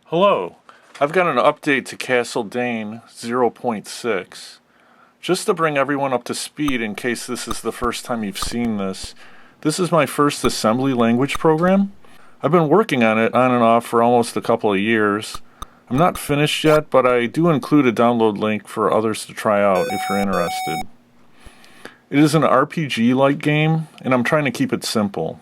Hello, I've got an update to Castle Dain 0.6. Just to bring everyone up to speed in case this is the first time you've seen this, this is my first assembly language program. I've been working on it on and off for almost a couple of years. I'm not finished yet, but I do include a download link for others to try out if you're interested. It is an RPG-like game, and I'm trying to keep it simple.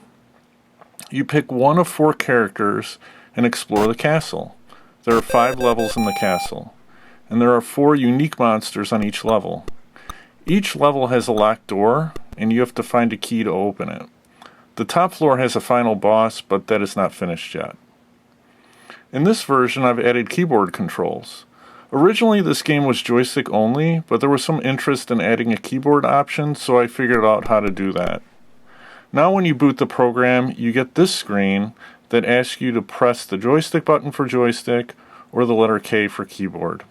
You pick one of 4 characters and explore the castle. There are 5 levels in the castle, and there are 4 unique monsters on each level. Each level has a locked door, and you have to find a key to open it. The top floor has a final boss, but that is not finished yet. In this version, I've added keyboard controls. Originally, this game was joystick only, but there was some interest in adding a keyboard option, so I figured out how to do that. Now when you boot the program, you get this screen that asks you to press the joystick button for joystick or the letter K for keyboard.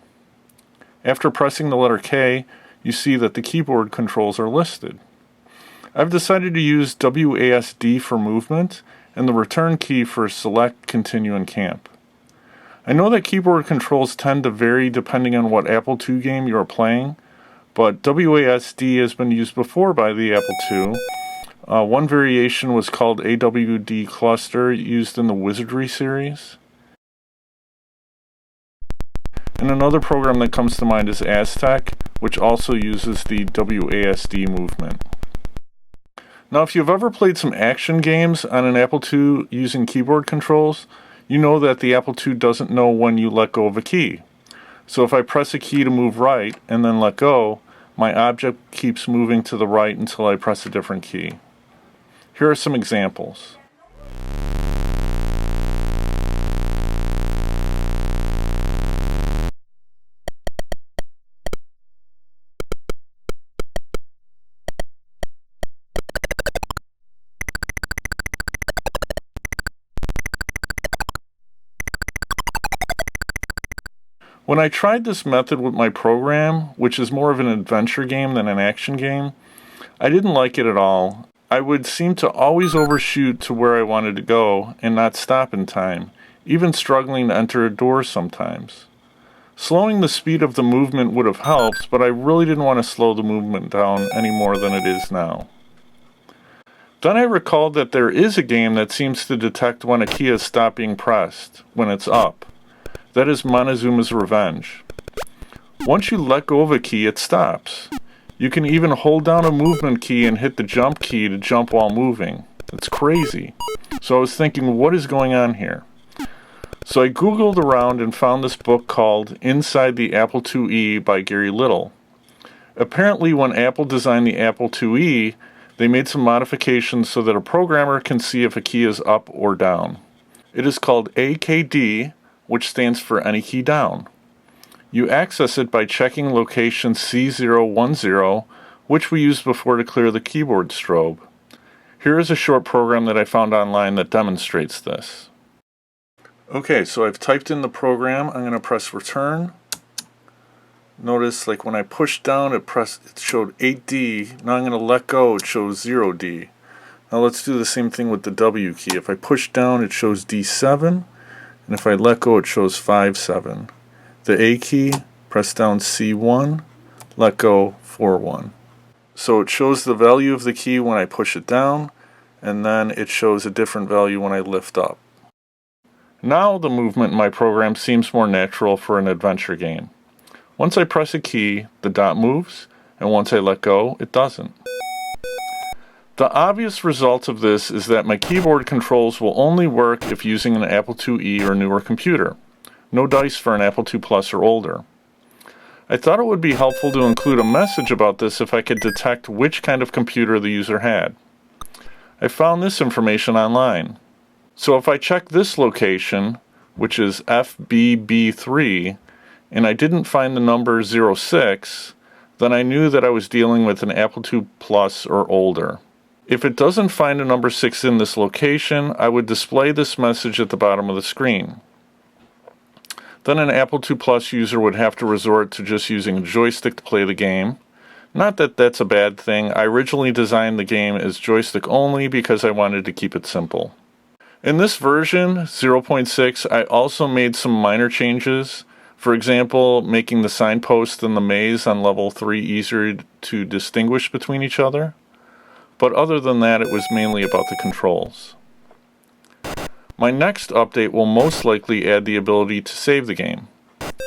After pressing the letter K, you see that the keyboard controls are listed. I've decided to use WASD for movement and the return key for select, continue, and camp. I know that keyboard controls tend to vary depending on what Apple II game you are playing, but WASD has been used before by the Apple II. One variation was called AWD Cluster, used in the Wizardry series. And another program that comes to mind is Aztec, which also uses the WASD movement. Now, if you've ever played some action games on an Apple II using keyboard controls, you know that the Apple II doesn't know when you let go of a key. So if I press a key to move right and then let go, my object keeps moving to the right until I press a different key. Here are some examples. When I tried this method with my program, which is more of an adventure game than an action game, I didn't like it at all. I would seem to always overshoot to where I wanted to go and not stop in time, even struggling to enter a door sometimes. Slowing the speed of the movement would have helped, but I really didn't want to slow the movement down any more than it is now. Then I recalled that there is a game that seems to detect when a key has stopped being pressed, when it's up. That is Montezuma's Revenge. Once you let go of a key, it stops. You can even hold down a movement key and hit the jump key to jump while moving. It's crazy. So I was thinking, what is going on here? So I Googled around and found this book called Inside the Apple IIe by Gary Little. Apparently, when Apple designed the Apple IIe, they made some modifications so that a programmer can see if a key is up or down. It is called AKD, which stands for Any Key Down. You access it by checking location C010, which we used before to clear the keyboard strobe. Here is a short program that I found online that demonstrates this. Okay, so I've typed in the program. I'm going to press return. Notice, like when I pushed down, it showed 8D. Now I'm going to let go, it shows 0D. Now let's do the same thing with the W key. If I push down, it shows D7, and if I let go, it shows 5-7. The A key, press down C1, let go 4-1. So it shows the value of the key when I push it down, and then it shows a different value when I lift up. Now the movement in my program seems more natural for an adventure game. Once I press a key, the dot moves, and once I let go, it doesn't. The obvious result of this is that my keyboard controls will only work if using an Apple IIe or newer computer. No dice for an Apple II Plus or older. I thought it would be helpful to include a message about this if I could detect which kind of computer the user had. I found this information online. So if I check this location, which is FBB3, and I didn't find the number 06, then I knew that I was dealing with an Apple II Plus or older. If it doesn't find a number 6 in this location, I would display this message at the bottom of the screen. Then an Apple II Plus user would have to resort to just using a joystick to play the game. Not that that's a bad thing. I originally designed the game as joystick only because I wanted to keep it simple. In this version, 0.6, I also made some minor changes. For example, making the signpost and the maze on level 3 easier to distinguish between each other. But other than that, it was mainly about the controls. My next update will most likely add the ability to save the game.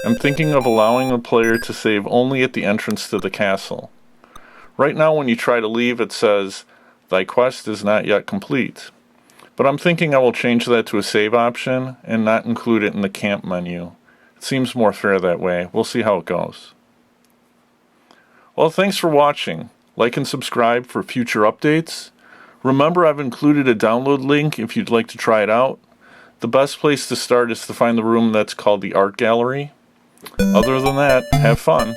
I'm thinking of allowing the player to save only at the entrance to the castle. Right now when you try to leave, it says, "Thy quest is not yet complete." But I'm thinking I will change that to a save option and not include it in the camp menu. It seems more fair that way. We'll see how it goes. Well, thanks for watching. Like and subscribe for future updates. Remember, I've included a download link if you'd like to try it out. The best place to start is to find the room that's called the Art Gallery. Other than that, have fun.